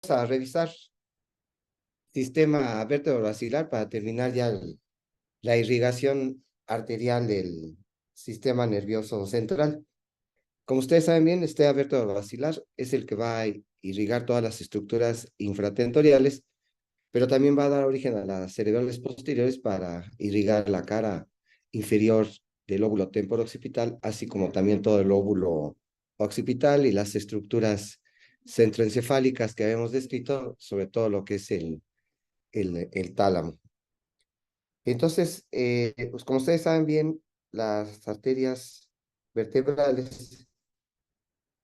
A revisar sistema vértebro-basilar para terminar ya la irrigación arterial del sistema nervioso central. Como ustedes saben bien, este vértebro-basilar es el que va a irrigar todas las estructuras infratentoriales, pero también va a dar origen a las cerebrales posteriores para irrigar la cara inferior del lóbulo temporo-occipital, así como también todo el lóbulo occipital y las estructuras centroencefálicas que habíamos descrito, sobre todo lo que es el tálamo. Entonces, pues como ustedes saben bien, las arterias vertebrales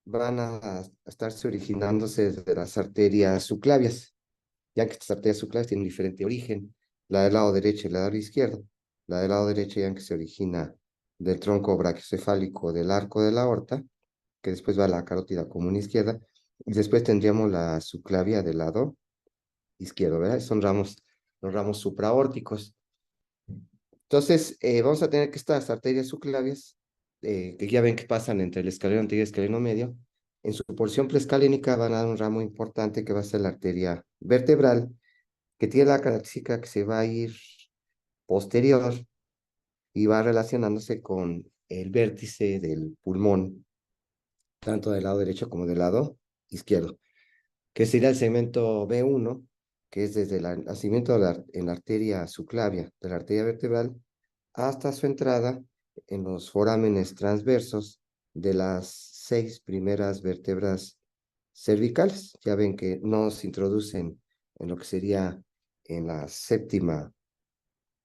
van a estarse originándose desde las arterias subclavias, ya que estas arterias subclavias tienen diferente origen, la del lado derecho y la del lado izquierdo. La del lado derecho ya que se origina del tronco brachiocefálico del arco de la aorta, que después va a la carótida común izquierda, y después tendríamos la subclavia del lado izquierdo, ¿verdad? Son los ramos supraórticos. Entonces, vamos a tener que estas arterias subclavias, que ya ven que pasan entre el escaleno anterior y el escaleno medio, en su porción preescalénica van a dar un ramo importante que va a ser la arteria vertebral, que tiene la característica que se va a ir posterior y va relacionándose con el vértice del pulmón, tanto del lado derecho como del lado izquierdo, que sería el segmento B1, que es desde el nacimiento en la arteria subclavia de la arteria vertebral hasta su entrada en los forámenes transversos de las 6 primeras vértebras cervicales. Ya ven que no se introducen en lo que sería en la séptima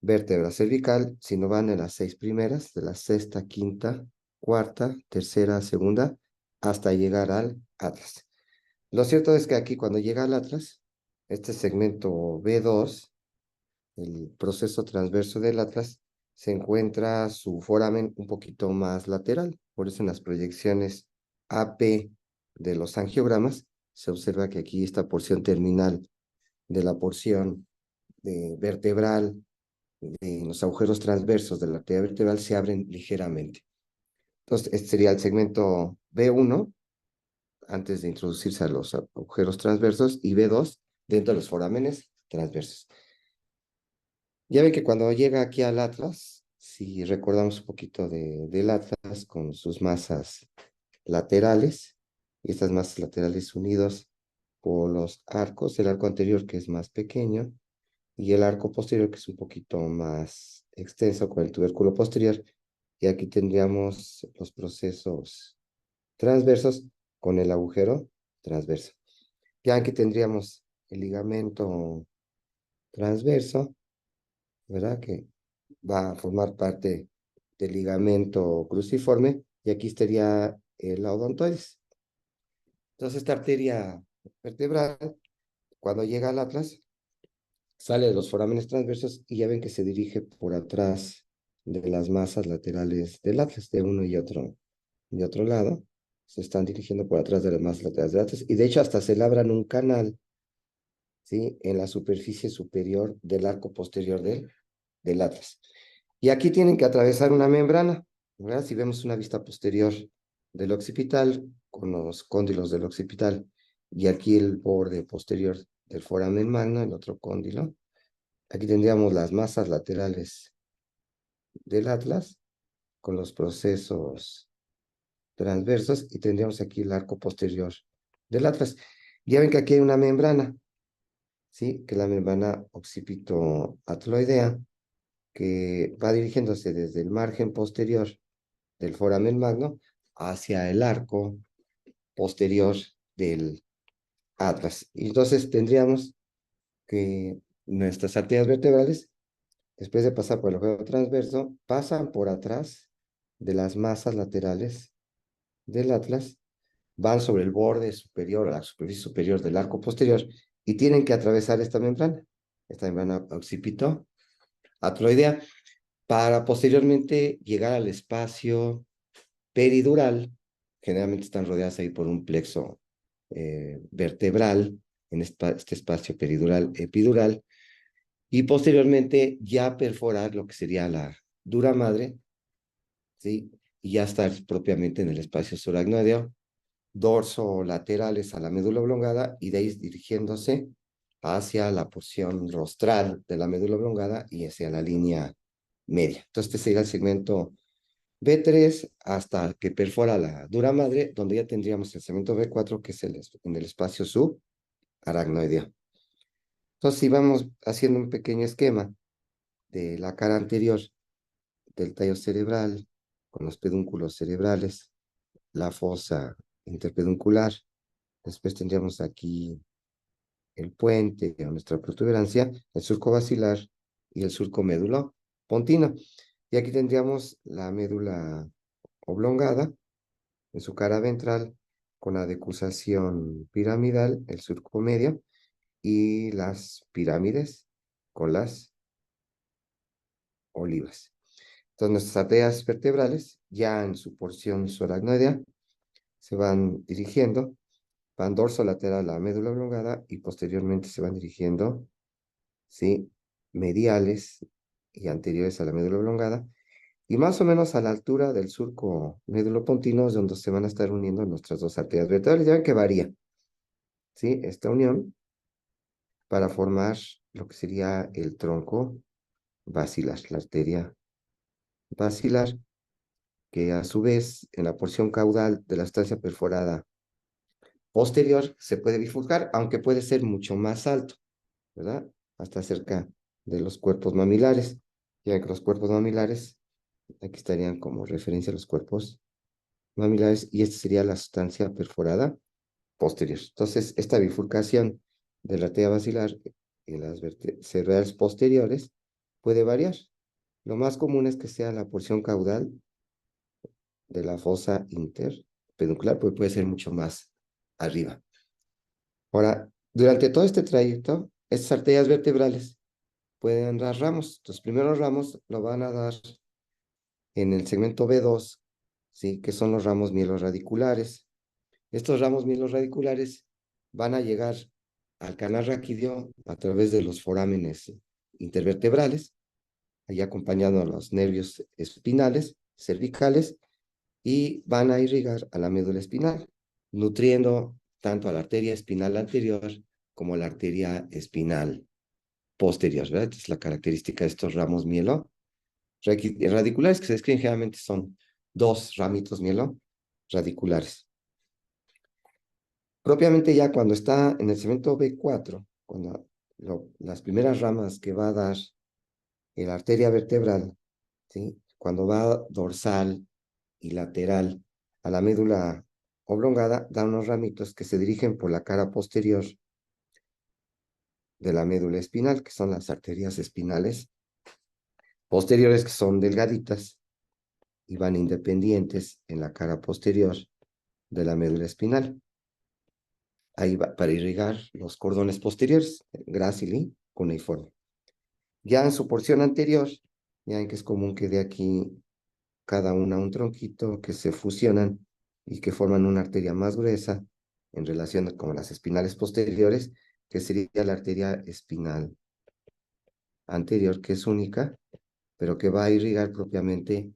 vértebra cervical, sino van en las 6 primeras, de la sexta, quinta, cuarta, tercera, segunda, hasta llegar al atlas. Lo cierto es que aquí cuando llega al atlas, este segmento B2, el proceso transverso del atlas, se encuentra su foramen un poquito más lateral. Por eso en las proyecciones AP de los angiogramas se observa que aquí esta porción terminal de la porción vertebral de los agujeros transversos de la arteria vertebral se abren ligeramente. Entonces, este sería el segmento B1 antes de introducirse a los agujeros transversos y B2 dentro de los forámenes transversos. Ya ven que cuando llega aquí al atlas, si recordamos un poquito del atlas con sus masas laterales, y estas masas laterales unidos por los arcos, el arco anterior que es más pequeño, y el arco posterior que es un poquito más extenso con el tubérculo posterior, y aquí tendríamos los procesos transversos con el agujero transverso. Ya aquí tendríamos el ligamento transverso, ¿verdad? Que va a formar parte del ligamento cruciforme y aquí estaría la odontoides. Entonces esta arteria vertebral, cuando llega al atlas, sale de los forámenes transversos y ya ven que se dirige por atrás de las masas laterales del atlas, de uno y otro lado. Se están dirigiendo por atrás de las masas laterales del atlas y de hecho hasta se labran un canal, ¿sí? En la superficie superior del arco posterior del atlas. Y aquí tienen que atravesar una membrana, ¿verdad? Si vemos una vista posterior del occipital, con los cóndilos del occipital, y aquí el borde posterior del foramen magno, el otro cóndilo. Aquí tendríamos las masas laterales del atlas, con los procesos transversos, y tendríamos aquí el arco posterior del atlas. Ya ven que aquí hay una membrana, ¿sí? Que es la membrana occipito-atloidea, que va dirigiéndose desde el margen posterior del foramen magno hacia el arco posterior del atlas. Y entonces tendríamos que nuestras arterias vertebrales, después de pasar por el agujero transverso, pasan por atrás de las masas laterales del atlas, van sobre el borde superior, a la superficie superior del arco posterior, y tienen que atravesar esta membrana occipito atloidea, para posteriormente llegar al espacio peridural. Generalmente están rodeadas ahí por un plexo vertebral, en este espacio peridural epidural, y posteriormente ya perforar lo que sería la dura madre, ¿sí? Y ya estar propiamente en el espacio suragnoideo, dorsolaterales a la médula oblongada y de ahí dirigiéndose hacia la porción rostral de la médula oblongada y hacia la línea media. Entonces, este sería el segmento B3 hasta que perfora la dura madre, donde ya tendríamos el segmento B4, que es en el espacio subaracnoideo. Entonces, si vamos haciendo un pequeño esquema de la cara anterior del tallo cerebral, con los pedúnculos cerebrales, la fosa interpeduncular, después tendríamos aquí el puente o nuestra protuberancia, el surco basilar y el surco médulo pontino. Y aquí tendríamos la médula oblongada en su cara ventral con la decusación piramidal, el surco medio, y las pirámides con las olivas. Entonces, nuestras arterias vertebrales, ya en su porción subaracnoidea, se van dirigiendo, van dorsolateral a la médula oblongada y posteriormente se van dirigiendo, ¿sí?, mediales y anteriores a la médula oblongada, y más o menos a la altura del surco médulo-pontino es donde se van a estar uniendo nuestras dos arterias vertebrales. Ya ven que varía, ¿sí?, esta unión para formar lo que sería el tronco basilar, la arteria basilar, que a su vez en la porción caudal de la sustancia perforada posterior se puede bifurcar, aunque puede ser mucho más alto, ¿verdad? Hasta cerca de los cuerpos mamilares. Ya que los cuerpos mamilares, aquí estarían como referencia los cuerpos mamilares, y esta sería la sustancia perforada posterior. Entonces, esta bifurcación de la arteria basilar en las cerebrales posteriores puede variar. Lo más común es que sea la porción caudal de la fosa interpeduncular, pues puede ser mucho más arriba. Ahora, durante todo este trayecto, estas arterias vertebrales pueden dar ramos. Los primeros ramos lo van a dar en el segmento B2, ¿sí?, que son los ramos mielorradiculares. Estos ramos mielorradiculares van a llegar al canal raquídeo a través de los forámenes intervertebrales, ahí acompañando a los nervios espinales, cervicales, y van a irrigar a la médula espinal, nutriendo tanto a la arteria espinal anterior como a la arteria espinal posterior, ¿verdad? Esta es la característica de estos ramos radiculares, que se describen generalmente son dos ramitos radiculares. Propiamente ya cuando está en el segmento B4, cuando las primeras ramas que va a dar la arteria vertebral, ¿sí?, cuando va dorsal y lateral a la médula oblongada, da unos ramitos que se dirigen por la cara posterior de la médula espinal, que son las arterias espinales posteriores, que son delgaditas y van independientes en la cara posterior de la médula espinal. Ahí va para irrigar los cordones posteriores, grácil cuneiforme. Ya en su porción anterior, ya ven que es común que de aquí cada una un tronquito que se fusionan y que forman una arteria más gruesa en relación con las espinales posteriores, que sería la arteria espinal anterior, que es única, pero que va a irrigar propiamente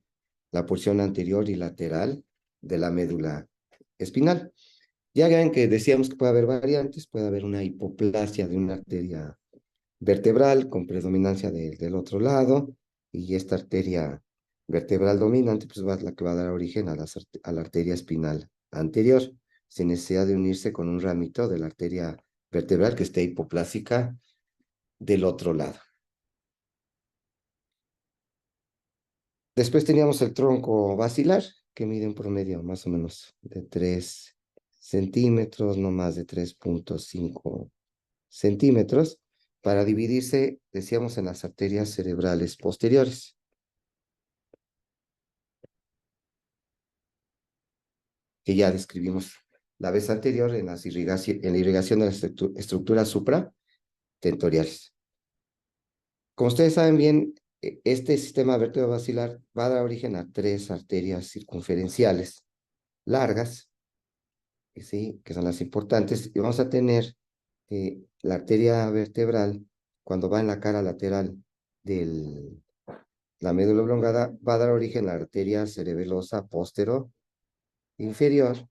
la porción anterior y lateral de la médula espinal. Ya ven que decíamos que puede haber variantes, puede haber una hipoplasia de una arteria vertebral con predominancia del otro lado, y esta arteria vertebral dominante pues va la que va a dar origen a la arteria espinal anterior, sin necesidad de unirse con un ramito de la arteria vertebral que esté hipoplásica del otro lado. Después teníamos el tronco basilar, que mide en promedio más o menos de 3 centímetros, no más de 3.5 centímetros, para dividirse, decíamos, en las arterias cerebrales posteriores. Que ya describimos la vez anterior en la irrigación de las estructuras supratentoriales. Como ustedes saben bien, este sistema vertebrovascular va a dar origen a 3 arterias circunferenciales largas, ¿sí?, que son las importantes, y vamos a tener la arteria vertebral, cuando va en la cara lateral de la médula oblongada, va a dar origen a la arteria cerebelosa inferior,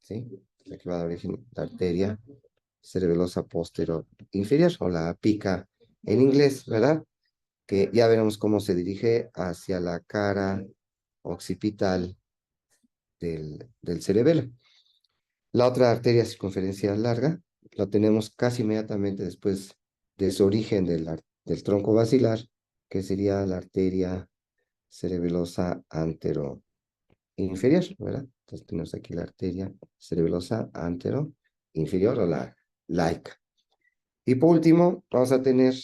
¿sí? La que va a dar origen a la arteria cerebelosa posterior inferior, o la pica en inglés, ¿verdad? Que ya veremos cómo se dirige hacia la cara occipital del cerebelo. La otra arteria circunferencial larga la tenemos casi inmediatamente después de su origen del tronco basilar, que sería la arteria cerebelosa anteroinferior, ¿verdad? Entonces tenemos aquí la arteria cerebelosa anteroinferior o la laica. Y por último, vamos a tener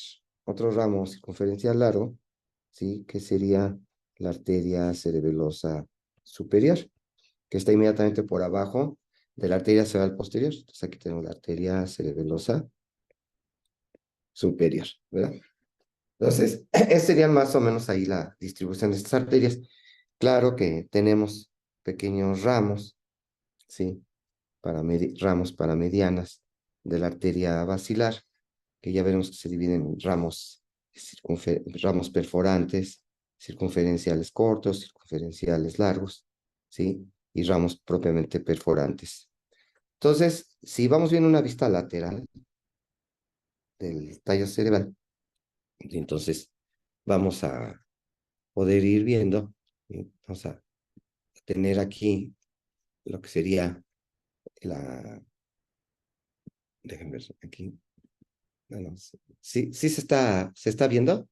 otro ramo circunferencial largo, ¿sí? Que sería la arteria cerebelosa superior, que está inmediatamente por abajo de la arteria cerebral posterior. Entonces aquí tenemos la arteria cerebelosa superior, ¿verdad? Entonces, esa serían más o menos ahí la distribución de estas arterias. Claro que tenemos pequeños ramos, ¿sí? Ramos para medianas de la arteria basilar, que ya veremos que se dividen en ramos perforantes, circunferenciales cortos, circunferenciales largos, ¿sí? Y ramos propiamente perforantes. Entonces, si vamos viendo una vista lateral del tallo cerebral, y entonces vamos a poder ir viendo, ¿sí? Vamos a tener aquí lo que sería la, déjenme ver aquí, bueno, sí, sí se está viendo,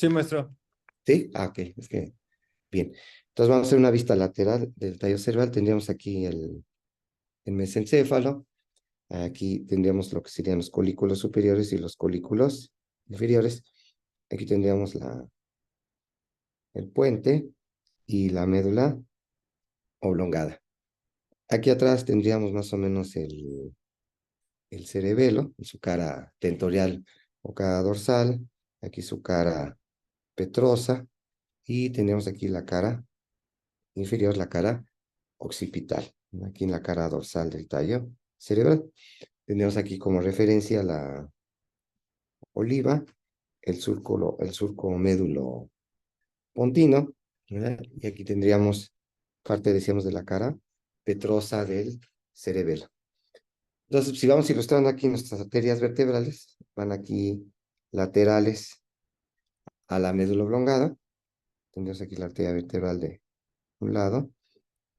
Sí, maestro. ¿sí? Ah, ok, es que, bien. Entonces vamos a hacer una vista lateral del tallo cerebral, tendríamos aquí el mesencéfalo, aquí tendríamos lo que serían los colículos superiores y los colículos inferiores, aquí tendríamos el puente y la médula oblongada. Aquí atrás tendríamos más o menos el cerebelo, su cara tentorial o cara dorsal, aquí su cara petrosa, y tenemos aquí la cara inferior, la cara occipital, ¿no? Aquí en la cara dorsal del tallo cerebral. Tenemos aquí como referencia la oliva, el surco médulo pontino, ¿verdad? Y aquí tendríamos parte, decíamos, de la cara petrosa del cerebelo. Entonces, si vamos ilustrando aquí nuestras arterias vertebrales, van aquí laterales a la médula oblongada. Tendríamos aquí la arteria vertebral de un lado,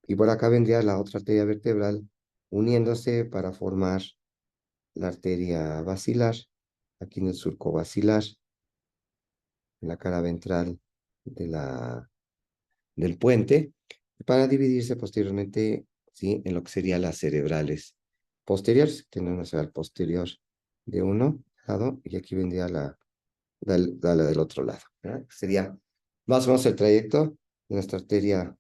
y por acá vendría la otra arteria vertebral uniéndose para formar la arteria basilar, aquí en el surco basilar, en la cara ventral de del puente, para dividirse posteriormente, ¿sí? En lo que serían las cerebrales posteriores. Tenemos una cerebral posterior de uno lado, y aquí vendría la del otro lado, ¿verdad? Sería más o menos el trayecto de nuestra arteria.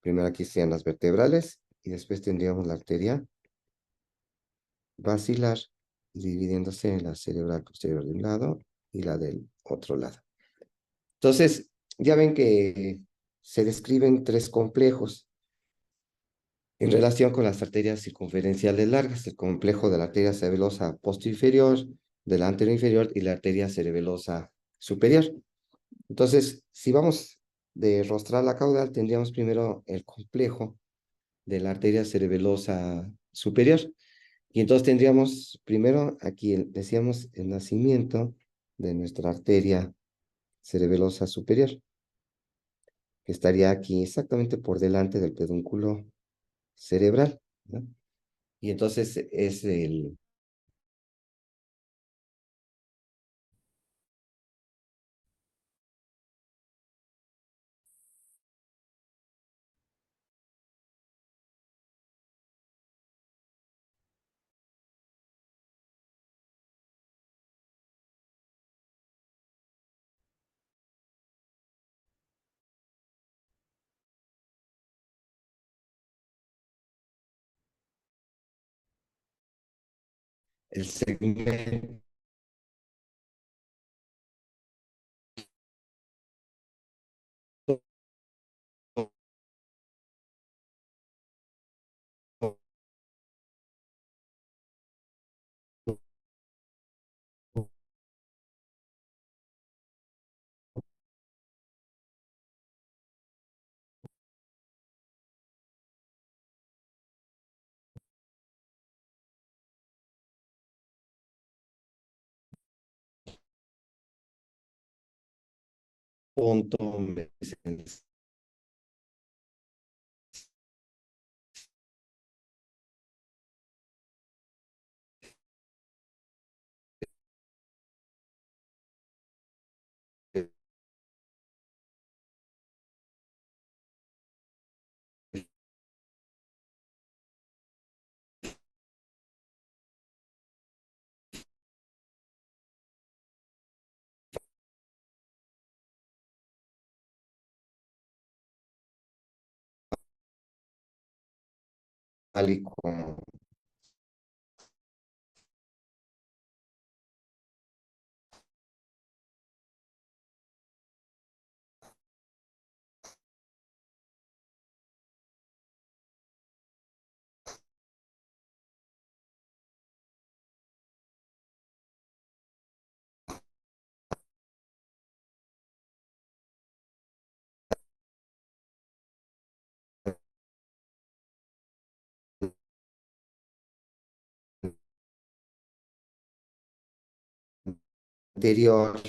Primero aquí serían las vertebrales, y después tendríamos la arteria basilar, dividiéndose en la cerebral posterior de un lado y la del otro lado. Entonces, ya ven que se describen tres complejos en relación con las arterias circunferenciales largas: el complejo de la arteria cerebelosa postinferior, de la anteroinferior, y la arteria cerebelosa superior. Entonces, si vamos de rostral a caudal, tendríamos primero el complejo de la arteria cerebelosa superior. Y entonces tendríamos primero aquí, decíamos, el nacimiento de nuestra arteria cerebelosa superior, que estaría aquí exactamente por delante del pedúnculo cerebral, ¿no? Y entonces es el segmento pontomesense. Tal y como anterior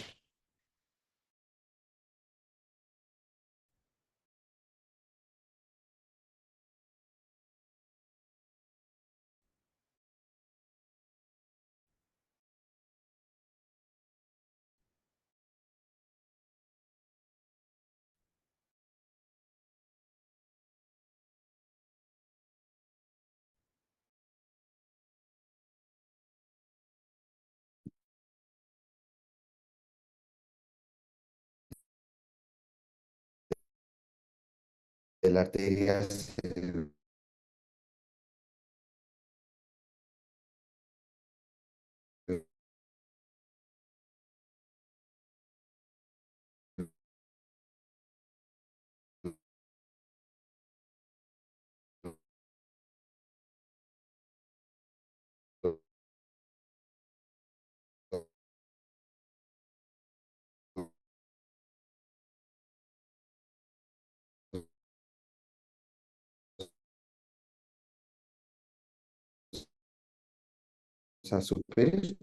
de la arteria cerebral superior.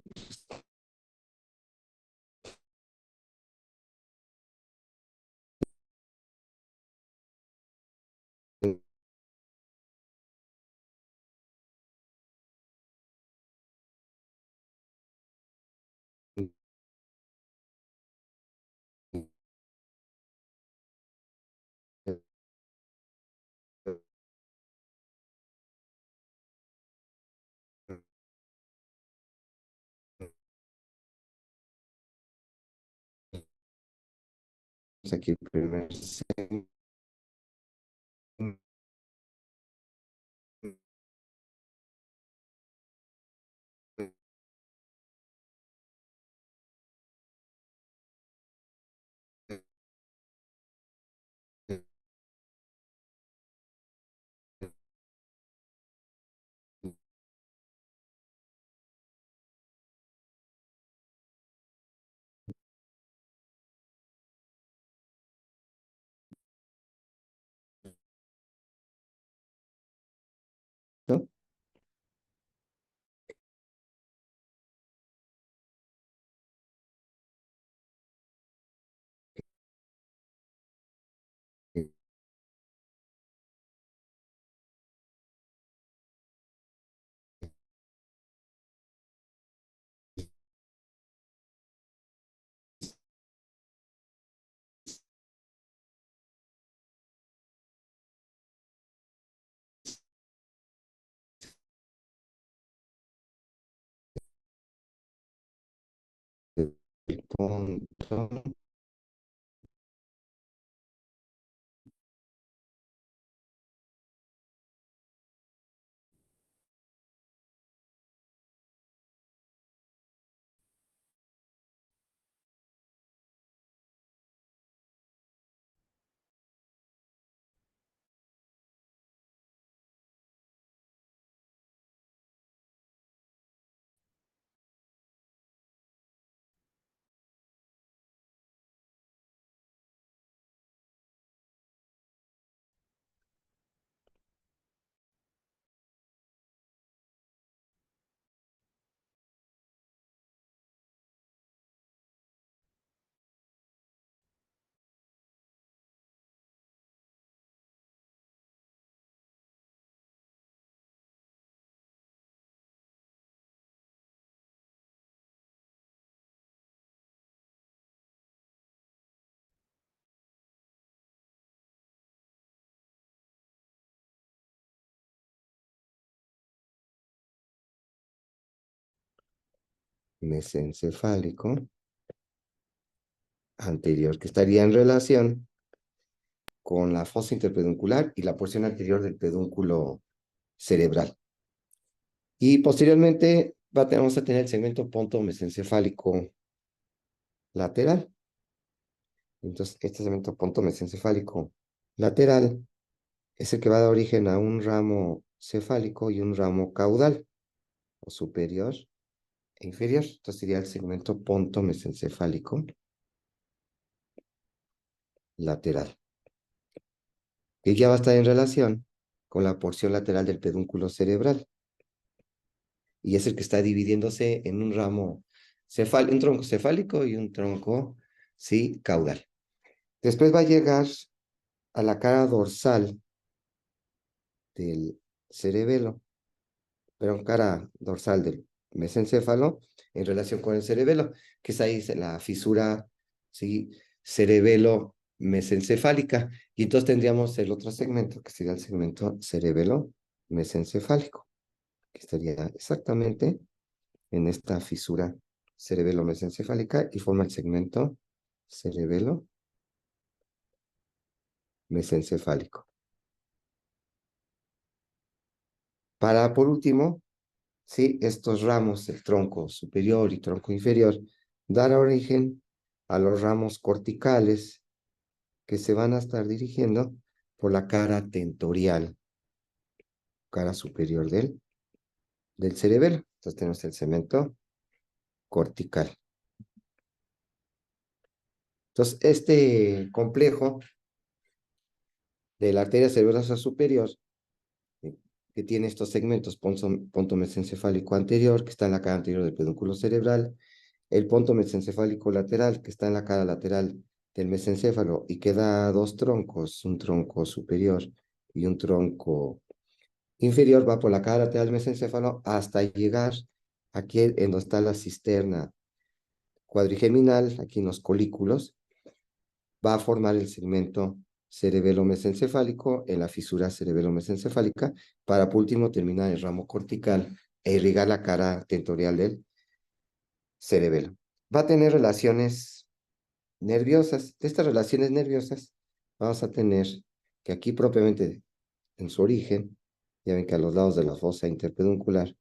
Aquí el primer segmento. El punto mesencefálico anterior, que estaría en relación con la fosa interpeduncular y la porción anterior del pedúnculo cerebral. Y posteriormente vamos a tener el segmento pontomesencefálico lateral. Entonces, este segmento pontomesencefálico lateral es el que va a dar origen a un ramo cefálico y un ramo caudal, o superior e inferior. Entonces sería el segmento pontomesencefálico lateral, que ya va a estar en relación con la porción lateral del pedúnculo cerebral. Y es el que está dividiéndose en un ramo cefálico, un tronco cefálico y un tronco, sí, caudal. Después va a llegar a la cara dorsal del cerebelo, pero cara dorsal del mesencéfalo en relación con el cerebelo, que es ahí la fisura, sí, cerebelo-mesencefálica. Y entonces tendríamos el otro segmento, que sería el segmento cerebelo-mesencefálico, que estaría exactamente en esta fisura cerebelo-mesencefálica y forma el segmento cerebelo-mesencefálico. Para, por último, sí, estos ramos, el tronco superior y tronco inferior, dar origen a los ramos corticales que se van a estar dirigiendo por la cara tentorial, cara superior del cerebelo. Entonces tenemos el segmento cortical. Entonces, este complejo de la arteria cerebrosa superior, que tiene estos segmentos, ponto mesencefálico anterior, que está en la cara anterior del pedúnculo cerebral, el ponto mesencefálico lateral, que está en la cara lateral del mesencéfalo y que da dos troncos, un tronco superior y un tronco inferior, va por la cara lateral del mesencéfalo hasta llegar aquí en donde está la cisterna cuadrigeminal, aquí en los colículos, va a formar el segmento cerebelo-mesencefálico en la fisura cerebelo-mesencefálica para por último terminar el ramo cortical e irrigar la cara tentorial del cerebelo. Va a tener relaciones nerviosas. De estas relaciones nerviosas vamos a tener que aquí propiamente en su origen, ya ven que a los lados de la fosa interpeduncular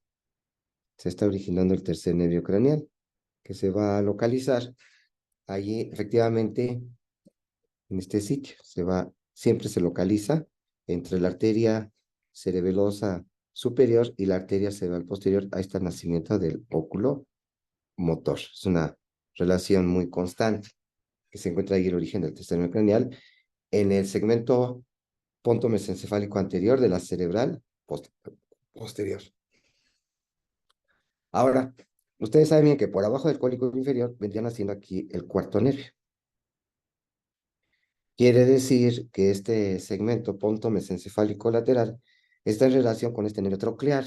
se está originando el tercer nervio craneal, que se va a localizar allí efectivamente en este sitio. Siempre se localiza entre la arteria cerebelosa superior y la arteria cerebral posterior. Ahí está el nacimiento del óculo motor. Es una relación muy constante que se encuentra ahí el origen del tercer nervio craneal en el segmento pontomesencefálico anterior de la cerebral posterior. Ahora, ustedes saben bien que por abajo del cólico inferior vendrían haciendo aquí el cuarto nervio. Quiere decir que este segmento pontomesencefálico lateral está en relación con este nervio troclear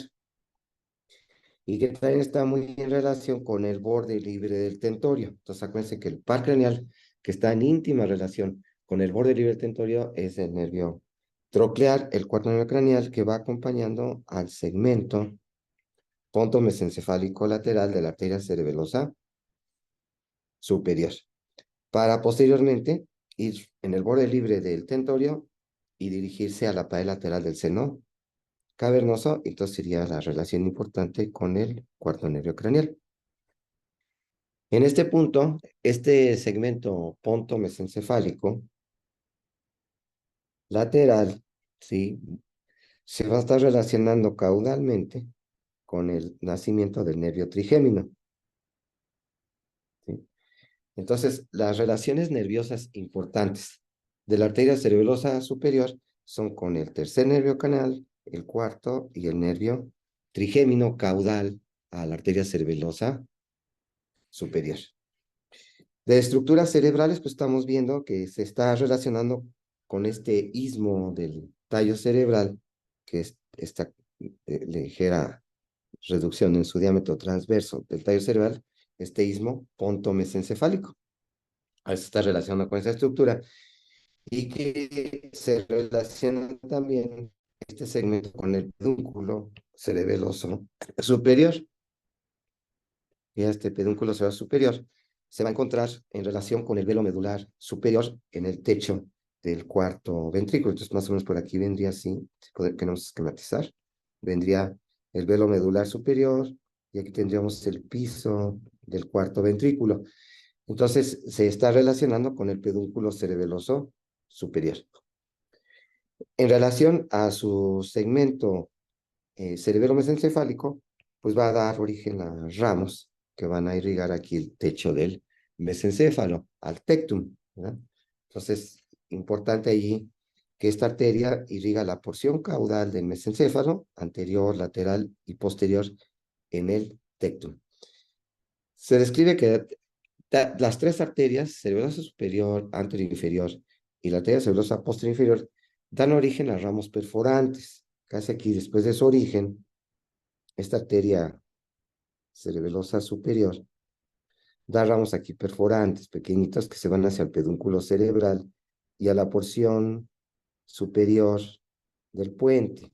y que también está muy en relación con el borde libre del tentorio. Entonces, acuérdense que el par craneal, que está en íntima relación con el borde libre del tentorio, es el nervio troclear, el cuarto nervio craneal, que va acompañando al segmento pontomesencefálico lateral de la arteria cerebelosa superior, para posteriormente ir en el borde libre del tentorio y dirigirse a la pared lateral del seno cavernoso. Entonces sería la relación importante con el cuarto nervio craneal. En este punto, este segmento pontomesencefálico lateral, ¿sí?, se va a estar relacionando caudalmente con el nacimiento del nervio trigémino, ¿sí? Entonces, las relaciones nerviosas importantes de la arteria cerebelosa superior son con el tercer nervio canal, el cuarto y el nervio trigémino caudal a la arteria cerebelosa superior. De estructuras cerebrales, pues estamos viendo que se está relacionando con este istmo del tallo cerebral, que es esta ligera reducción en su diámetro transverso del tallo cerebral, este istmo pontomesencefálico. A veces está relacionado con esa estructura y que se relaciona también este segmento con el pedúnculo cerebeloso superior. que este pedúnculo cerebral superior se va a encontrar en relación con el velo medular superior en el techo del cuarto ventrículo. Entonces, más o menos por aquí vendría así, si queremos esquematizar, vendría el velo medular superior y aquí tendríamos el piso del cuarto ventrículo. Entonces, se está relacionando con el pedúnculo cerebeloso superior. En relación a su segmento cerebelo-mesencefálico, pues va a dar origen a ramos que van a irrigar aquí el techo del mesencéfalo, al tectum, ¿verdad? Entonces, importante allí que esta arteria irriga la porción caudal del mesencéfalo, anterior, lateral y posterior en el tectum. Se describe que las tres arterias, cerebrosa superior, anterior e inferior, y la arteria cerebrosa posterior e inferior, dan origen a ramos perforantes. Casi aquí, después de su origen, esta arteria cerebelosa superior da ramos aquí perforantes, pequeñitos, que se van hacia el pedúnculo cerebral y a la porción superior del puente.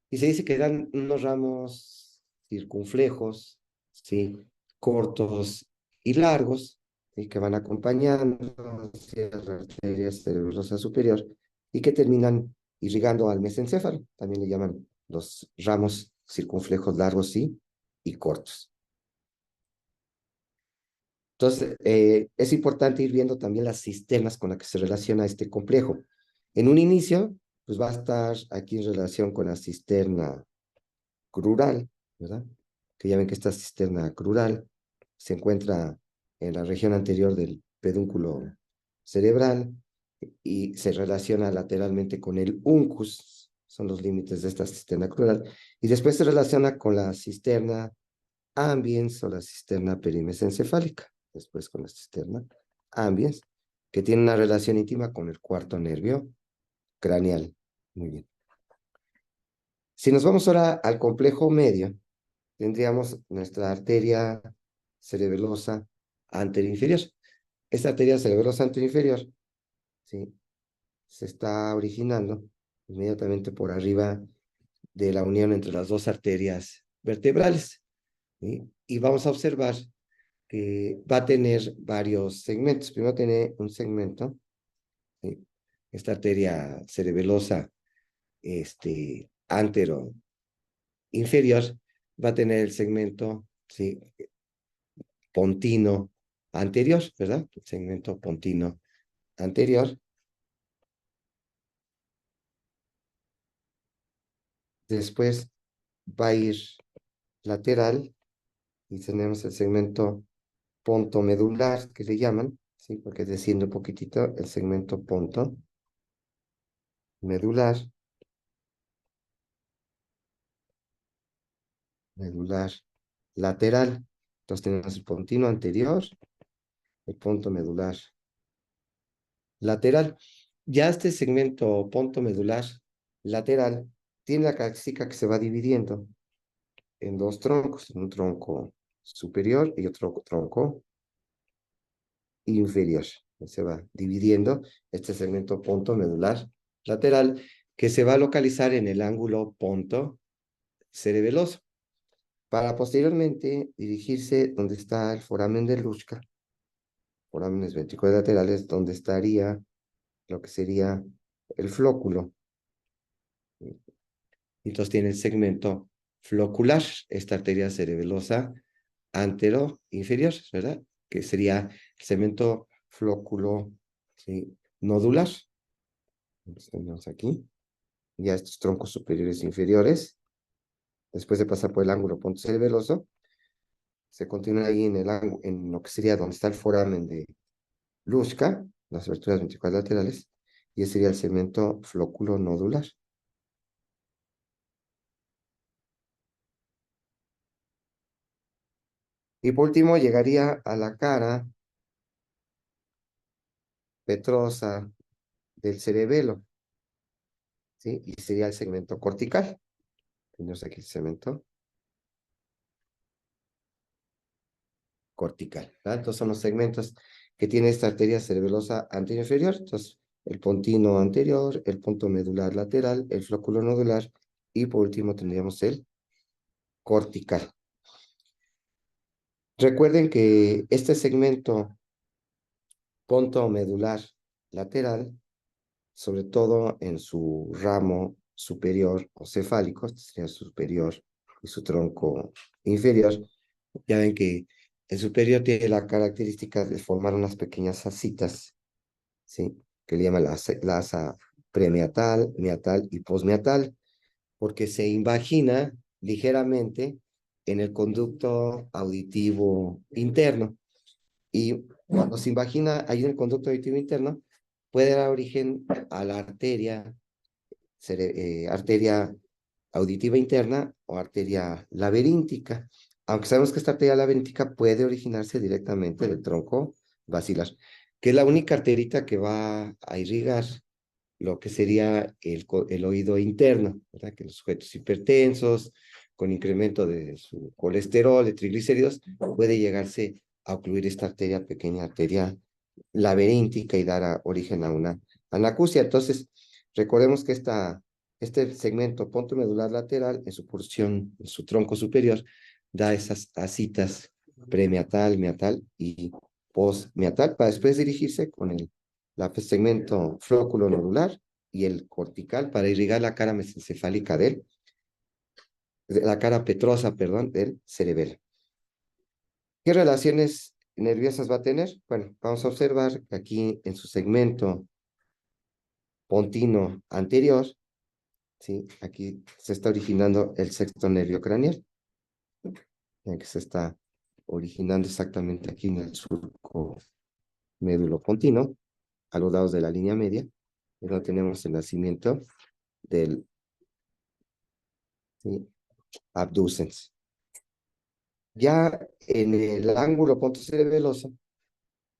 Y se dice que dan unos ramos circunflejos, ¿sí? Cortos y largos, ¿sí? Que van acompañando hacia la arteria cerebrosa superior y que terminan irrigando al mesencéfalo. También le llaman los ramos circunflejos largos, ¿sí? Y cortos. Entonces, es importante ir viendo también las cisternas con las que se relaciona este complejo. En un inicio, pues va a estar aquí en relación con la cisterna crural, ¿verdad? Que ya ven que esta cisterna crural se encuentra en la región anterior del pedúnculo cerebral y se relaciona lateralmente con el uncus, son los límites de esta cisterna crural, y después se relaciona con la cisterna ambiens o la cisterna perimesencefálica, después con la cisterna ambiens, que tiene una relación íntima con el cuarto nervio craneal. Muy bien. Si nos vamos ahora al complejo medio, tendríamos nuestra arteria cerebelosa anterior-inferior. Esta arteria cerebelosa anterior-inferior, ¿sí? Se está originando inmediatamente por arriba de la unión entre las dos arterias vertebrales, ¿sí? Y vamos a observar que va a tener varios segmentos. Primero tiene un segmento, ¿sí? Esta arteria cerebelosa antero inferior va a tener el segmento, ¿sí? Pontino anterior, ¿verdad? El segmento pontino anterior. Después va a ir lateral y tenemos el segmento pontomedular, que le llaman, ¿sí? Porque desciende un poquitito el segmento ponto medular, medular lateral. Entonces tenemos el pontino anterior, el punto medular lateral. Ya este segmento punto medular lateral tiene la característica que se va dividiendo en dos troncos, un tronco superior y otro tronco inferior. Se va dividiendo este segmento punto medular lateral que se va a localizar en el ángulo punto cerebeloso para posteriormente dirigirse donde está el foramen de Luschka, forámenes ventriculares laterales, donde estaría lo que sería el flóculo. Entonces tiene el segmento flocular, esta arteria cerebelosa antero-inferior, ¿verdad? Que sería el segmento flóculo, ¿sí? Nodular. Entonces tenemos aquí ya estos troncos superiores e inferiores. Después de pasar por el ángulo punto cerebeloso, se continúa ahí en, en lo que sería donde está el foramen de Luschka, las aberturas ventriculares laterales, y ese sería el segmento flóculo nodular. Y por último llegaría a la cara petrosa del cerebelo, ¿sí? Y sería el segmento cortical. Tenemos aquí el segmento cortical, ¿verdad? Entonces son los segmentos que tiene esta arteria cerebelosa anterior-inferior. Entonces, el pontino anterior, el punto medular lateral, el flóculo nodular y por último tendríamos el cortical. Recuerden que este segmento pontomedular lateral, sobre todo en su ramo superior o cefálico, este sería su superior y su tronco inferior, ya ven que el superior tiene la característica de formar unas pequeñas asitas, ¿sí? Que le llaman la asa premeatal, meatal y posmeatal, porque se invagina ligeramente en el conducto auditivo interno. Y cuando se invagina ahí en el conducto auditivo interno, puede dar origen a la arteria auditiva interna o arteria laberíntica. Aunque sabemos que esta arteria laberíntica puede originarse directamente del tronco basilar, que es la única arterita que va a irrigar lo que sería el oído interno, ¿verdad? Que los sujetos hipertensos, con incremento de su colesterol, de triglicéridos, puede llegarse a ocluir esta arteria, pequeña arteria laberíntica y dar origen a una anacusia. Entonces, recordemos que este segmento pontomedular lateral, en su porción, en su tronco superior, da esas asitas premeatal, meatal y postmeatal para después dirigirse con el segmento flóculo nodular y el cortical para irrigar la cara mesencefálica la cara petrosa, perdón, del cerebelo. ¿Qué relaciones nerviosas va a tener? Bueno, vamos a observar que aquí en su segmento pontino anterior, ¿sí? Aquí se está originando el sexto nervio craneal, que se está originando exactamente aquí en el surco médulo pontino, a los lados de la línea media, y donde tenemos el nacimiento del, ¿sí? Abducens. Ya en el ángulo pontocerebeloso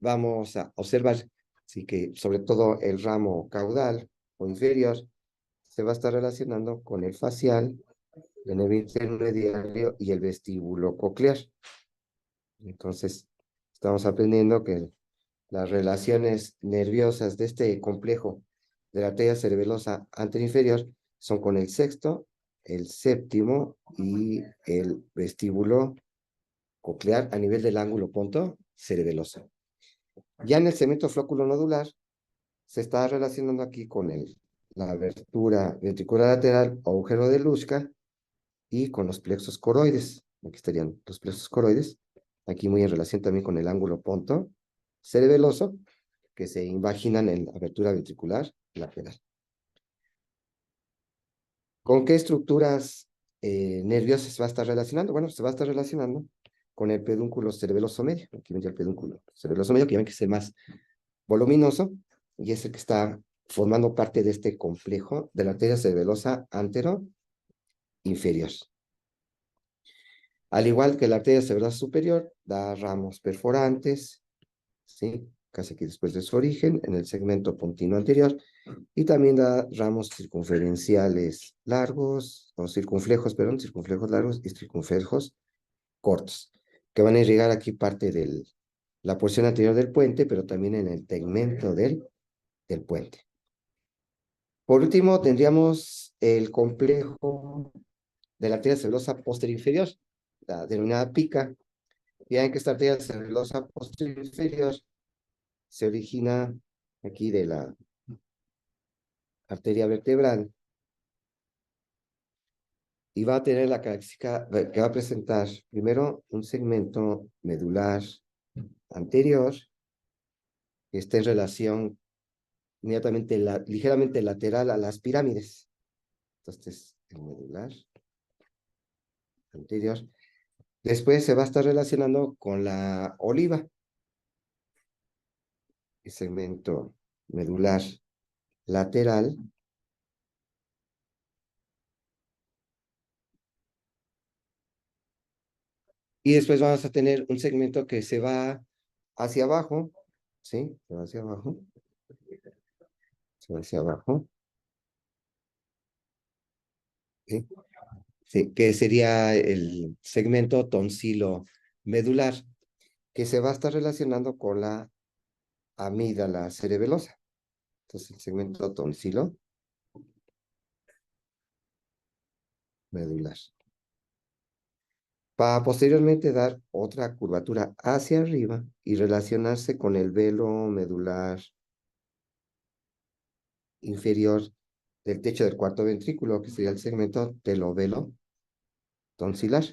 vamos a observar, sí, que sobre todo el ramo caudal o inferior se va a estar relacionando con el facial, el nervio intermediario y el vestíbulo coclear. Entonces, estamos aprendiendo que las relaciones nerviosas de este complejo de la arteria cerebelosa anterior-inferior son con el sexto, el séptimo y el vestíbulo coclear a nivel del ángulo ponto cerebeloso. Ya en el segmento flóculo nodular se está relacionando aquí con la abertura ventricular lateral o agujero de Luschka y con los plexos coroides. Aquí estarían los plexos coroides, aquí muy en relación también con el ángulo ponto cerebeloso, que se invaginan en la abertura ventricular lateral. ¿Con qué estructuras nerviosas se va a estar relacionando? Bueno, se va a estar relacionando con el pedúnculo cerebeloso medio. Aquí vendría el pedúnculo cerebeloso medio, que ya ven que es el más voluminoso y es el que está formando parte de este complejo de la arteria cerebelosa antero inferior. Al igual que la arteria cerebrosa superior, da ramos perforantes, ¿sí? Casi aquí después de su origen, en el segmento pontino anterior, y también da ramos circunferenciales largos, o circunflejos, perdón, circunflejos largos y circunflejos cortos, que van a irrigar aquí parte de la porción anterior del puente, pero también en el tegmento del puente. Por último, tendríamos el complejo de la arteria cerebrosa posterior inferior, la denominada pica. Ya en que esta arteria cerebrosa posterior inferior se origina aquí de la arteria vertebral y va a tener la característica que va a presentar primero un segmento medular anterior que está en relación inmediatamente ligeramente lateral a las pirámides. Entonces, el medular anterior. Después se va a estar relacionando con la oliva, el segmento medular lateral. Y después vamos a tener un segmento que se va hacia abajo, ¿sí? Se va hacia abajo, se va hacia abajo, ¿sí? Sí, que sería el segmento tonsilo medular, que se va a estar relacionando con la amígdala cerebelosa. Entonces, el segmento tonsilo medular. para posteriormente dar otra curvatura hacia arriba y relacionarse con el velo medular inferior del techo del cuarto ventrículo, que sería el segmento telovelo tonsilar,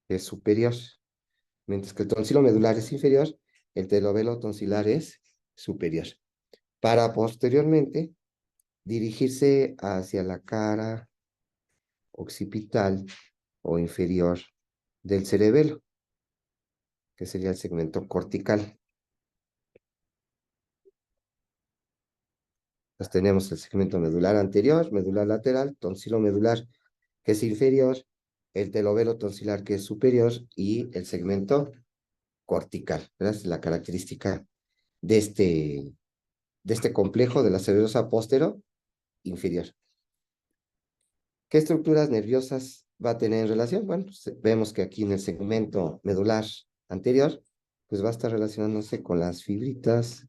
que es superior. Mientras que el tonsilo medular es inferior, el telovelo tonsilar es superior. Para posteriormente dirigirse hacia la cara occipital o inferior del cerebelo, que sería el segmento cortical. Entonces tenemos el segmento medular anterior, medular lateral, tonsilo medular, que es inferior, el telovelo tonsilar, que es superior, y el segmento cortical. ¿Verdad? Es la característica de este complejo de la cerebrosa póstero inferior. ¿Qué estructuras nerviosas va a tener en relación? Bueno, pues, vemos que aquí en el segmento medular anterior, pues va a estar relacionándose con las fibritas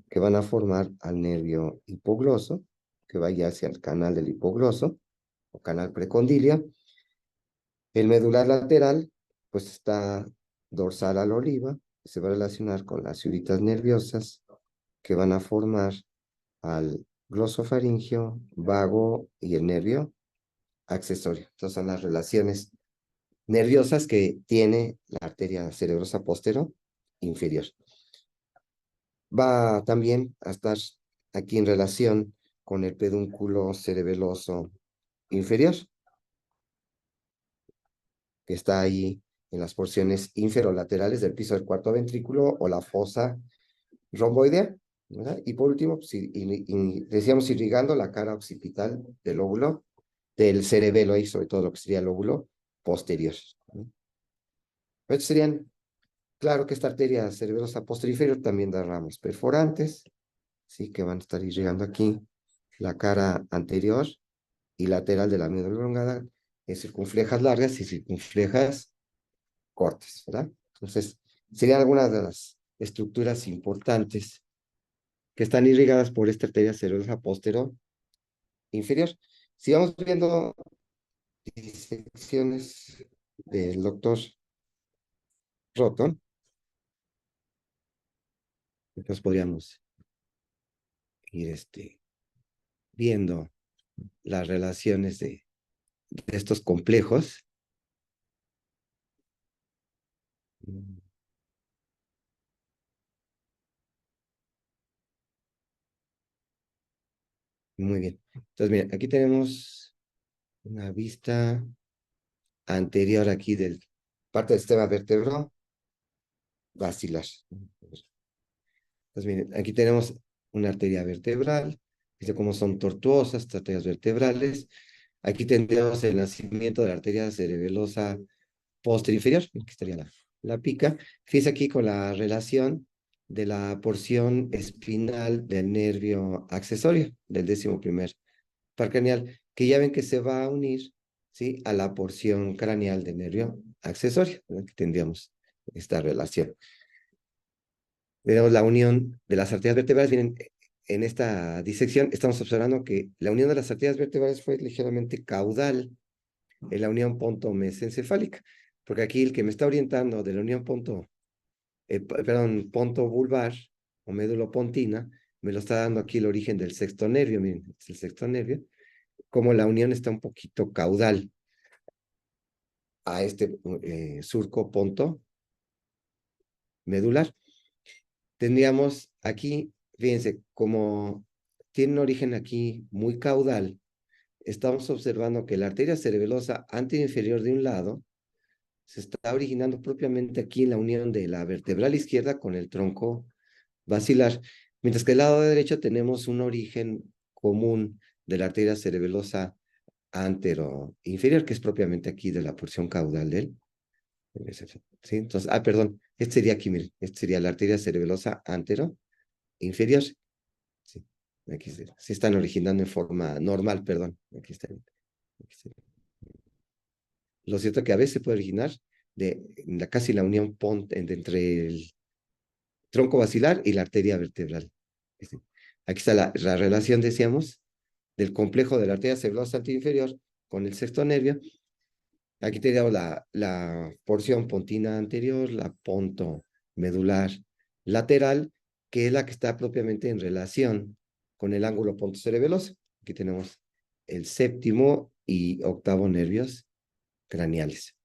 que van a formar al nervio hipogloso, que vaya hacia el canal del hipogloso o canal precondilio. El medular lateral, pues está dorsal a la oliva, se va a relacionar con las fibritas nerviosas que van a formar al glosofaringio, vago y el nervio accesorio. Estas son las relaciones nerviosas que tiene la arteria cerebrosa póstero inferior. Va también a estar aquí en relación con el pedúnculo cerebeloso inferior, que está ahí en las porciones inferolaterales del piso del cuarto ventrículo o la fosa romboidea, ¿verdad? Y por último, pues, decíamos irrigando la cara occipital del lóbulo del cerebelo y sobre todo lo que sería el lóbulo posterior. Estos serían, claro que esta arteria cerebrosa posterior inferior también da ramas perforantes, sí, que van a estar irrigando aquí la cara anterior y lateral de la médula oblongada en circunflejas largas y circunflejas cortas, ¿verdad? Entonces, serían algunas de las estructuras importantes que están irrigadas por esta arteria cerebrosa posterior inferior. Si vamos viendo disecciones del doctor Roton, entonces podríamos ir viendo las relaciones de estos complejos. Muy bien. Entonces, mira, aquí tenemos una vista anterior aquí del parte del sistema vertebral basilar. Entonces, miren, aquí tenemos una arteria vertebral, dice cómo son tortuosas estas arterias vertebrales. Aquí tendríamos el nacimiento de la arteria cerebelosa posterior inferior, aquí estaría la pica. Fíjense aquí con la relación de la porción espinal del nervio accesorio del 11º par craneal, que ya ven que se va a unir, ¿sí?, a la porción craneal del nervio accesorio, ¿verdad? Que tendríamos esta relación. Tenemos la unión de las arterias vertebrales. Miren, en esta disección estamos observando que la unión de las arterias vertebrales fue ligeramente caudal en la unión ponto-mesencefálica, porque aquí el que me está orientando de la unión ponto vulvar o médulo pontina, me lo está dando aquí el origen del sexto nervio. Miren, es el sexto nervio, como la unión está un poquito caudal a este surco ponto medular. Tendríamos aquí, fíjense, como tiene un origen aquí muy caudal, estamos observando que la arteria cerebelosa anteroinferior de un lado se está originando propiamente aquí en la unión de la vertebral izquierda con el tronco basilar, mientras que del lado derecho tenemos un origen común de la arteria cerebelosa anteroinferior, que es propiamente aquí de la porción caudal del. ¿Sí? Entonces, perdón, este sería aquí, miren, este sería la arteria cerebelosa anteroinferior. Sí, aquí se están originando en forma normal, perdón. Aquí está. Lo cierto es que a veces se puede originar casi la unión entre el tronco basilar y la arteria vertebral. Aquí está la relación, decíamos, del complejo de la arteria cerebrosa anterior con el sexto nervio. Aquí tenemos la porción pontina anterior, la ponto medular lateral, que es la que está propiamente en relación con el ángulo pontocerebeloso. Aquí tenemos el séptimo y octavo nervios craneales.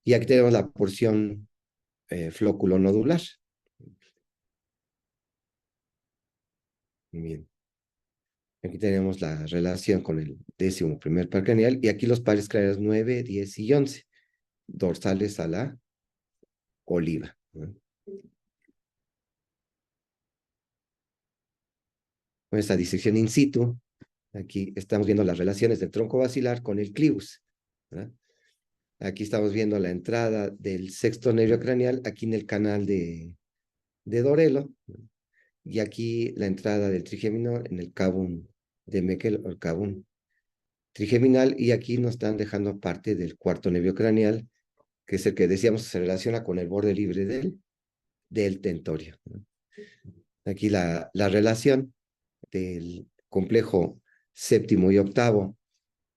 Y aquí tenemos la porción flóculo-nodular. Bien. Aquí tenemos la relación con el décimo primer par craneal y aquí los pares craneales 9, 10 y 11, dorsales a la oliva, ¿no? Con esta disección in situ, aquí estamos viendo las relaciones del tronco basilar con el clivus, ¿verdad? Aquí estamos viendo la entrada del sexto nervio craneal, aquí en el canal de Dorelo, y aquí la entrada del trigeminal en el cabum de Meckel o el cabum trigeminal, y aquí nos están dejando parte del cuarto nervio craneal, que es el que decíamos se relaciona con el borde libre del tentorio, ¿no? Aquí la relación del complejo séptimo y octavo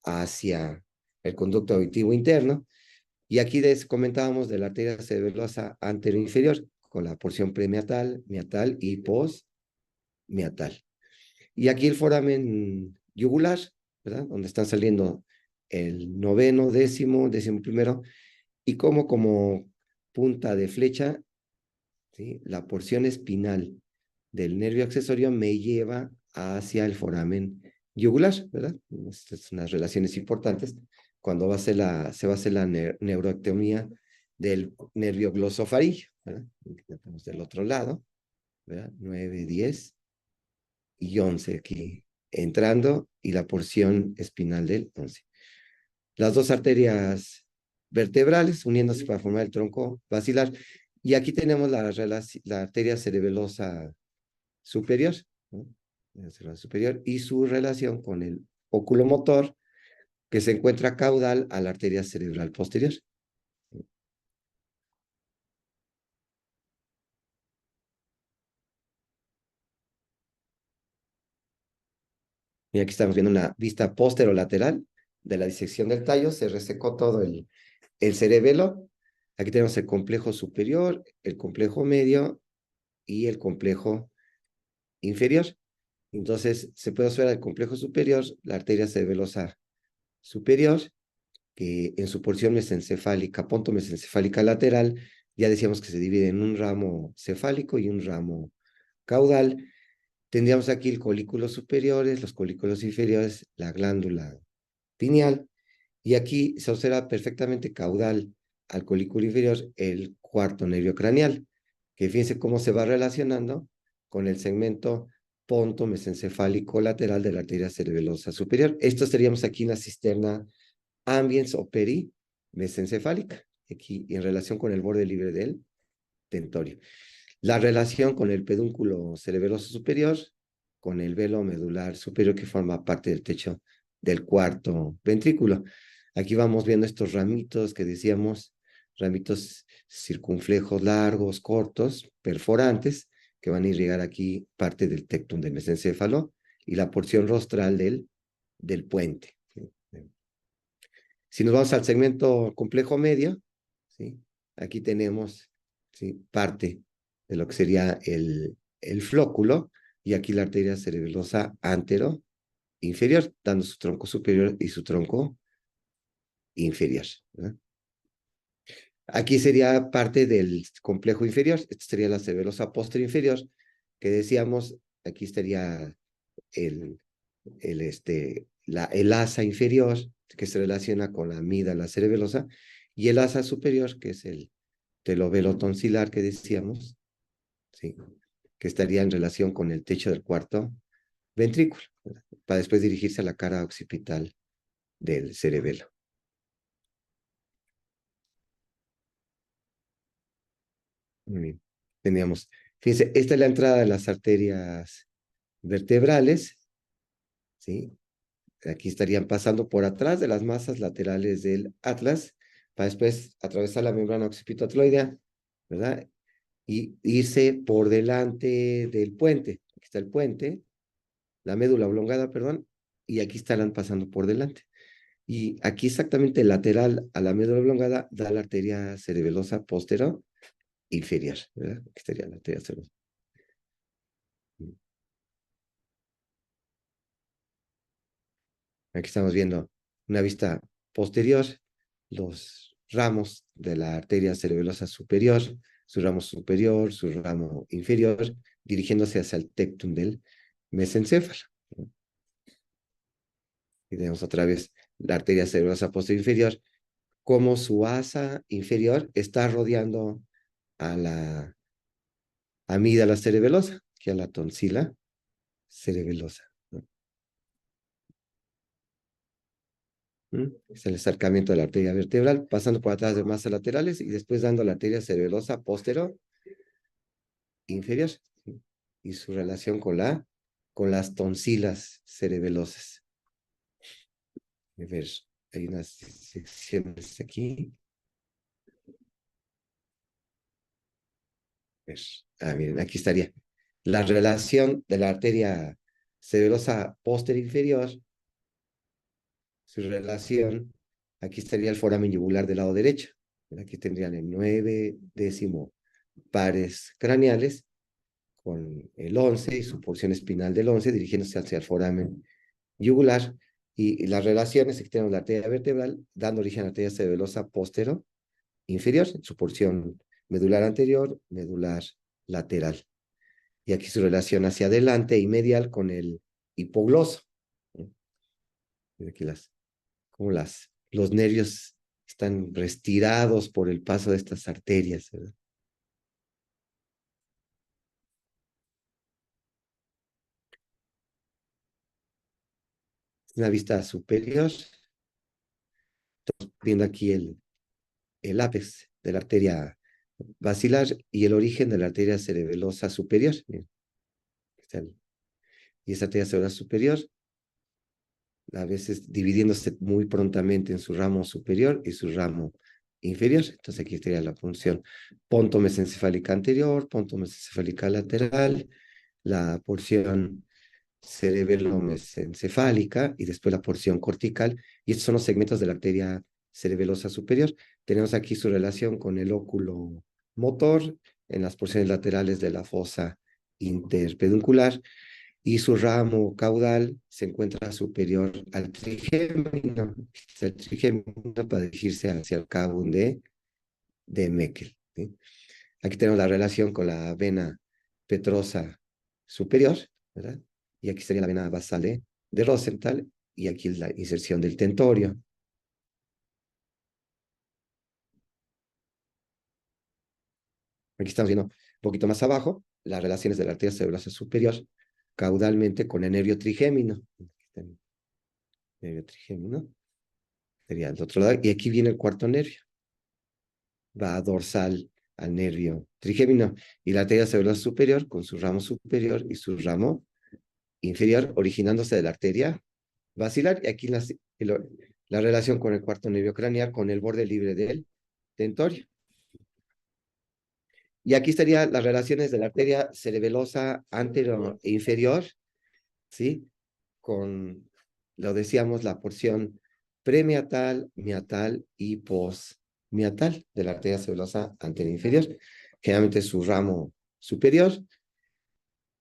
hacia el conducto auditivo interno. Y aquí comentábamos de la arteria cerebrosa anteroinferior con la porción premeatal, meatal y postmeatal. Y aquí el foramen yugular, ¿verdad? Donde están saliendo el noveno, décimo, décimo primero, y como punta de flecha, ¿sí? La porción espinal del nervio accesorio me lleva hacia el foramen yugular, ¿verdad? Estas son unas relaciones importantes cuando se va a hacer la neuroectomía del nervio glosofaríngeo, ¿verdad? Tenemos del otro lado, ¿verdad? 9, 10 y 11 aquí entrando y la porción espinal del 11. Las dos arterias vertebrales uniéndose para formar el tronco basilar. Y aquí tenemos la arteria cerebelosa superior, ¿no? La cerebral superior y su relación con el oculomotor que se encuentra caudal a la arteria cerebral posterior. Y aquí estamos viendo una vista posterolateral de la disección del tallo. Se resecó todo el cerebelo. Aquí tenemos el complejo superior, el complejo medio y el complejo inferior. Entonces, se puede observar el complejo superior, la arteria cerebelosa superior, que en su porción mesencefálica, pontomesencefálica lateral, ya decíamos que se divide en un ramo cefálico y un ramo caudal. Tendríamos aquí el colículo superiores, los colículos inferiores, la glándula pineal, y aquí se observa perfectamente caudal al colículo inferior el cuarto nervio craneal, que fíjense cómo se va relacionando con el segmento ponto mesencefálico lateral de la arteria cerebelosa superior. Esto seríamos aquí en la cisterna ambiens o perimesencefálica, aquí en relación con el borde libre del tentorio. La relación con el pedúnculo cerebeloso superior, con el velo medular superior que forma parte del techo del cuarto ventrículo. Aquí vamos viendo estos ramitos que decíamos, ramitos circunflejos largos, cortos, perforantes, que van a irrigar aquí parte del tectum del mesencéfalo y la porción rostral del puente. Si nos vamos al segmento complejo medio, ¿sí? Aquí tenemos, ¿sí?, parte de lo que sería el flóculo y aquí la arteria cerebelosa antero inferior, dando su tronco superior y su tronco inferior, ¿verdad? Aquí sería parte del complejo inferior, esta sería la cerebelosa posterior inferior, que decíamos, aquí estaría el asa inferior, que se relaciona con la amígdala cerebelosa, y el asa superior, que es el telovelo tonsilar que decíamos, ¿sí?, que estaría en relación con el techo del cuarto ventrículo, ¿verdad?, para después dirigirse a la cara occipital del cerebelo. Muy bien. Teníamos, fíjense, esta es la entrada de las arterias vertebrales, ¿sí? Aquí estarían pasando por atrás de las masas laterales del atlas, para después atravesar la membrana occipitotloidea, ¿verdad? Y irse por delante del puente. Aquí está el puente, la médula oblongada, perdón, y aquí estarán pasando por delante. Y aquí exactamente lateral a la médula oblongada da la arteria cerebelosa posterior inferior, ¿verdad? Aquí estaría la arteria cerebrosa. Aquí estamos viendo una vista posterior, los ramos de la arteria cerebelosa superior, su ramo superior, su ramo inferior, dirigiéndose hacia el tectum del mesencéfalo. Y tenemos otra vez la arteria cerebelosa posterior inferior, como su asa inferior está rodeando a la amígdala cerebelosa, que es la tonsila cerebelosa. Es el acercamiento de la arteria vertebral, pasando por atrás de masas laterales y después dando la arteria cerebelosa posterior inferior y su relación con las tonsilas cerebelosas. A ver, hay unas secciones aquí. A ver, miren, aquí estaría la relación de la arteria cerebelosa posterior inferior, su relación, aquí estaría el foramen yugular del lado derecho. Aquí tendrían el 9 décimo pares craneales con el 11 y su porción espinal del 11 dirigiéndose hacia el foramen yugular. Y las relaciones que tenemos la arteria vertebral dando origen a la arteria cerebelosa posterior inferior, su porción medular anterior, medular lateral. Y aquí su relación hacia adelante y medial con el hipogloso. Aquí como los nervios están restirados por el paso de estas arterias, ¿verdad? Una vista superior, viendo aquí el ápex de la arteria basilar y el origen de la arteria cerebelosa superior. Miren, y esa arteria cerebelosa superior, a veces dividiéndose muy prontamente en su ramo superior y su ramo inferior. Entonces aquí estaría la función ponto mesencefálica anterior, ponto mesencefálica lateral, la porción cerebelomesencefálica y después la porción cortical. Y estos son los segmentos de la arteria cerebelosa superior. Tenemos aquí su relación con el óculo motor en las porciones laterales de la fosa interpeduncular y su ramo caudal se encuentra superior al trigémino, el trigémino para dirigirse hacia el cabo de Meckel. ¿Sí? Aquí tenemos la relación con la vena petrosa superior, ¿verdad? Y aquí sería la vena basal de Rosenthal, y aquí es la inserción del tentorio. Aquí estamos viendo un poquito más abajo las relaciones de la arteria cerebrosa superior caudalmente con el nervio trigémino. El nervio trigémino sería al otro lado, y aquí viene el cuarto nervio. Va dorsal al nervio trigémino y la arteria cerebrosa superior con su ramo superior y su ramo inferior originándose de la arteria basilar, y aquí la relación con el cuarto nervio craneal con el borde libre del tentorio. Y aquí estarían las relaciones de la arteria cerebelosa anterior e inferior, ¿sí? Con, lo decíamos, la porción premiatal, miatal y postmiatal de la arteria cerebelosa anterior e inferior, generalmente su ramo superior,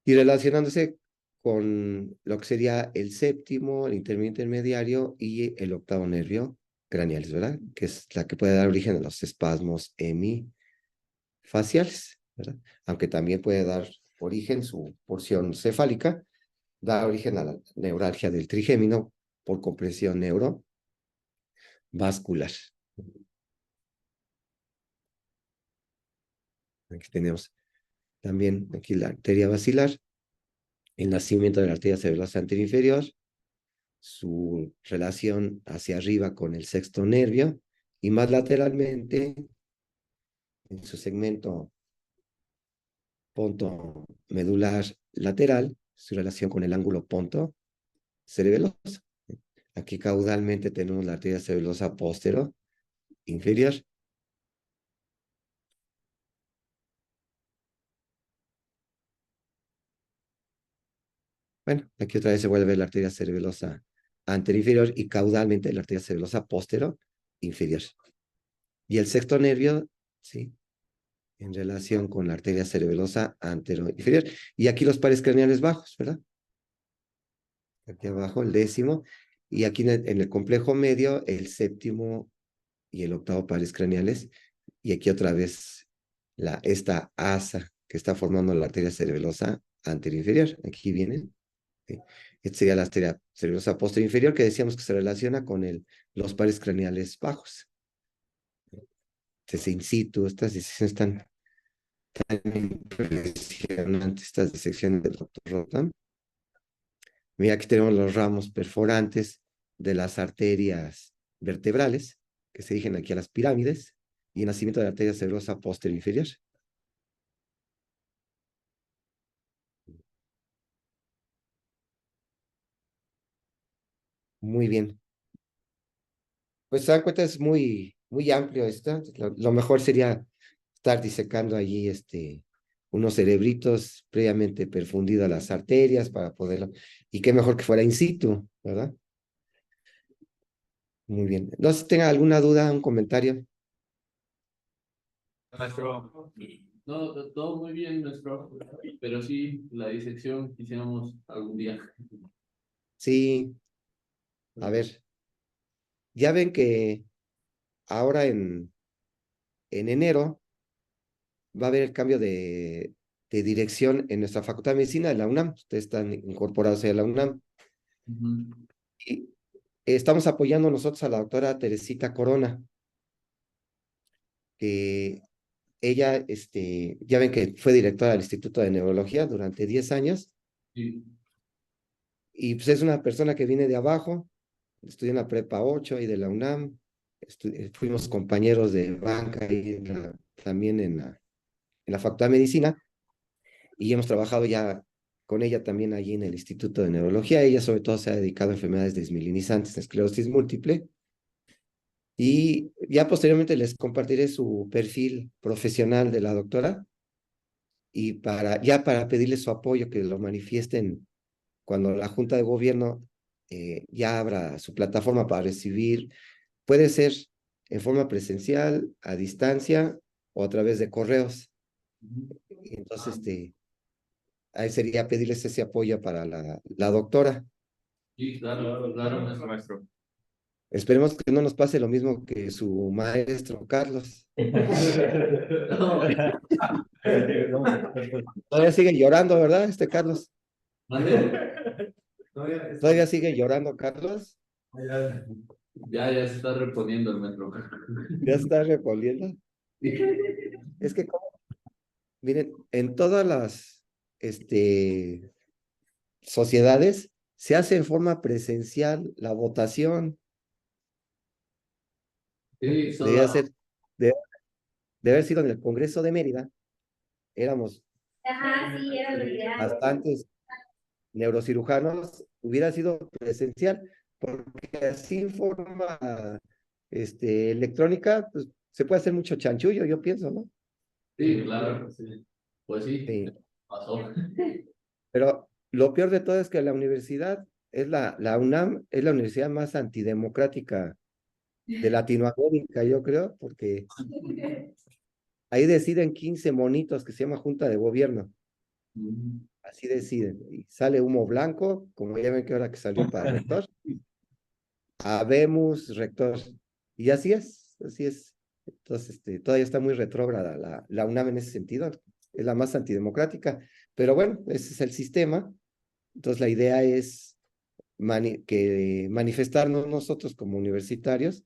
y relacionándose con lo que sería el séptimo, el intermedio intermediario y el octavo nervio craneal, ¿verdad? Que es la que puede dar origen a los espasmos hemifaciales, ¿verdad? Aunque también puede dar origen, su porción cefálica, da origen a la neuralgia del trigémino por compresión neurovascular. Aquí tenemos también aquí la arteria basilar, el nacimiento de la arteria cerebrosa anterior inferior, su relación hacia arriba con el sexto nervio y más lateralmente en su segmento ponto medular lateral, su relación con el ángulo ponto cerebeloso. Aquí caudalmente tenemos la arteria cerebelosa posterior inferior. Bueno, aquí otra vez se vuelve la arteria cerebelosa anterior inferior y caudalmente la arteria cerebelosa posterior inferior. Y el sexto nervio, sí, en relación con la arteria cerebelosa anterior inferior. Y aquí los pares craneales bajos, ¿verdad? Aquí abajo el décimo. Y aquí en el complejo medio, el séptimo y el octavo pares craneales. Y aquí otra vez esta asa que está formando la arteria cerebelosa anterior inferior. Aquí viene. ¿Sí? Esta sería la arteria cerebelosa posterior inferior que decíamos que se relaciona con los pares craneales bajos. Entonces, in situ, estas disecciones están tan impresionantes, estas disecciones del doctor Rothman. Mira, aquí tenemos los ramos perforantes de las arterias vertebrales que se dirigen aquí a las pirámides y el nacimiento de la arteria cerebrosa posterior inferior. Muy bien. Pues se dan cuenta, es muy amplio esto. Lo mejor sería estar disecando allí unos cerebritos previamente perfundidos a las arterias para poderlo. Y qué mejor que fuera in situ, ¿verdad? Muy bien. No sé si tenga alguna duda, un comentario. Maestro, no, todo muy bien, maestro, pero sí, la disección quisiéramos algún día. Sí, a ver, ya ven que ahora en enero va a haber el cambio de dirección en nuestra Facultad de Medicina de la UNAM. Ustedes están incorporados a la UNAM. Ujú. Y estamos apoyando nosotros a la doctora Teresita Corona, que ella, ya ven que fue directora del Instituto de Neurología durante 10 años, Sí, y pues es una persona que viene de abajo, estudió en la Prepa 8 y de la UNAM, fuimos compañeros de banca y también en la Facultad de Medicina, y hemos trabajado ya con ella también allí en el Instituto de Neurología. Ella sobre todo se ha dedicado a enfermedades desmielinizantes, esclerosis múltiple, y ya posteriormente les compartiré su perfil profesional de la doctora y para pedirles su apoyo, que lo manifiesten cuando la Junta de Gobierno ya abra su plataforma para recibir, puede ser en forma presencial, a distancia o a través de correos. ujú. Y entonces, Ah, ahí sería pedirles ese apoyo para la doctora. sí, claro, claro, nuestro maestro. Esperemos que no nos pase lo mismo que su maestro Carlos. No, Todavía sigue llorando, ¿verdad? Carlos. mande. Todavía sigue llorando, Carlos. Ya se está reponiendo el metro. Ya está respondiendo. Es que, miren, en todas las sociedades se hace en forma presencial la votación. Sí, Debía solo. ser, de, de haber sido en el Congreso de Mérida. Éramos Ajá, sí, era lo ideal. bastantes neurocirujanos, hubiera sido presencial, porque así en forma electrónica, pues se puede hacer mucho chanchullo, yo pienso, ¿no? Sí, claro, sí. Pues sí, Sí. pasó. Pero lo peor de todo es que la universidad la UNAM es la universidad más antidemocrática de Latinoamérica, yo creo, porque ahí deciden 15 monitos que se llama Junta de Gobierno. Mm. Así deciden. Y sale humo blanco, como ya ven que ahora que salió para rector. Habemos rector. Y así es, así es. Entonces, todavía está muy retrógrada la UNAM en ese sentido. Es la más antidemocrática. Pero bueno, ese es el sistema. Entonces, la idea es que manifestarnos nosotros como universitarios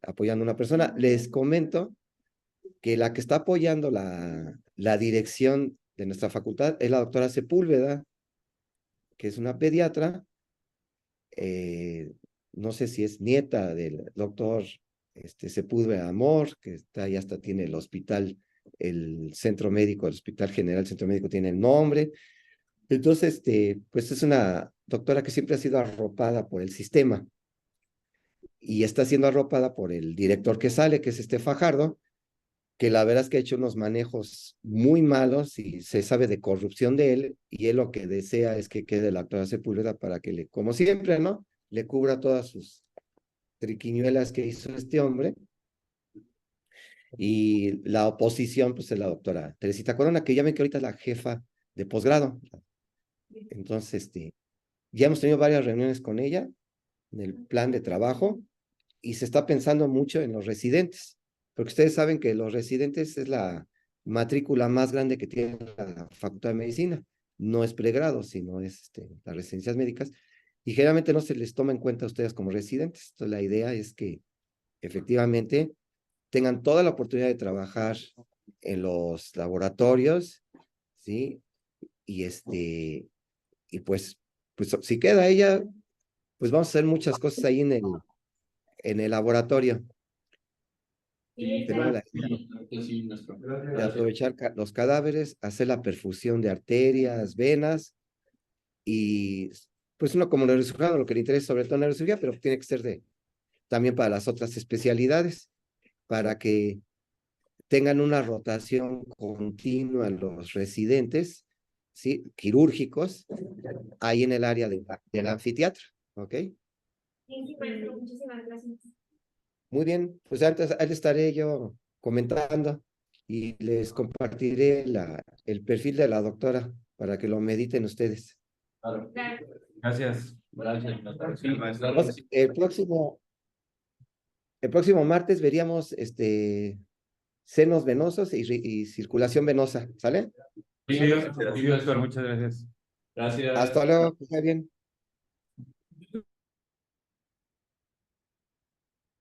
apoyando a una persona. Les comento que la que está apoyando la dirección de nuestra facultad es la doctora Sepúlveda, que es una pediatra, no sé si es nieta del doctor Sepúlveda Amor, que está, ya hasta tiene el hospital, el centro médico, el Hospital General Centro Médico tiene el nombre. Entonces, pues es una doctora que siempre ha sido arropada por el sistema y está siendo arropada por el director que sale, que es Fajardo, que la verdad es que ha hecho unos manejos muy malos y se sabe de corrupción de él, y él lo que desea es que quede la doctora Sepúlveda para que le, como siempre, ¿no? Le cubra todas sus triquiñuelas que hizo este hombre. Y la oposición, pues es la doctora Teresita Corona, que ya ven que ahorita es la jefa de posgrado. Entonces, ya hemos tenido varias reuniones con ella en el plan de trabajo y se está pensando mucho en los residentes, porque ustedes saben que los residentes es la matrícula más grande que tiene la Facultad de Medicina. No es pregrado, sino es las residencias médicas, y generalmente no se les toma en cuenta a ustedes como residentes. Entonces, la idea es que efectivamente tengan toda la oportunidad de trabajar en los laboratorios, ¿sí? Y y pues si queda ella, pues vamos a hacer muchas cosas ahí en el laboratorio. Sí, Tenemos la Sí, nuestro. de aprovechar los cadáveres, hacer la perfusión de arterias, venas, y pues uno como neurocirujano lo que le interesa sobre todo neurocirugía, pero tiene que ser también para las otras especialidades, para que tengan una rotación continua los residentes, ¿sí? Quirúrgicos, ahí en el área del anfiteatro, ¿ok? sí, maestro, muchísimas gracias. Muy bien, pues antes ahí estaré yo comentando y les compartiré el perfil de la doctora para que lo mediten ustedes. Claro. Claro. Gracias. Gracias. Sí, maestro. Entonces, el próximo martes veríamos senos venosos y circulación venosa, ¿sale? Sí, doctor, muchas gracias. Gracias. Hasta luego, que esté bien.